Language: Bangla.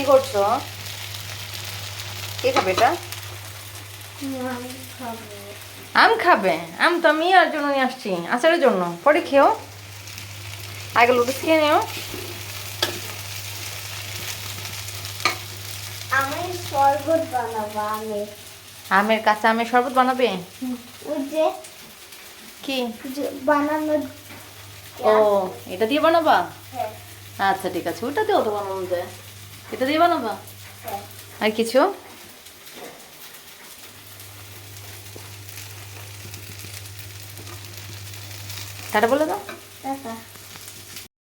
কি করছো? কে খাবে এটা? আম খাবে? আম তো আমি আর জন্য নিয়ে আসছি, আচারের জন্য। পরে খেও, আগে লুডুস খেয়ে নিও। আমি শরবত বানাবো। আমের কাঁচা আমের শরবত বানাবে? ওই যে কি বানানো। ও, এটা দিয়ে বানাবা? হ্যাঁ। আচ্ছা ঠিক আছে, ওটা দিয়েও তো বানানো যায়। এটা দিয়ে বানাবা? হ্যাঁ। আর কিছু? টাটা বলে দাও। টাটা।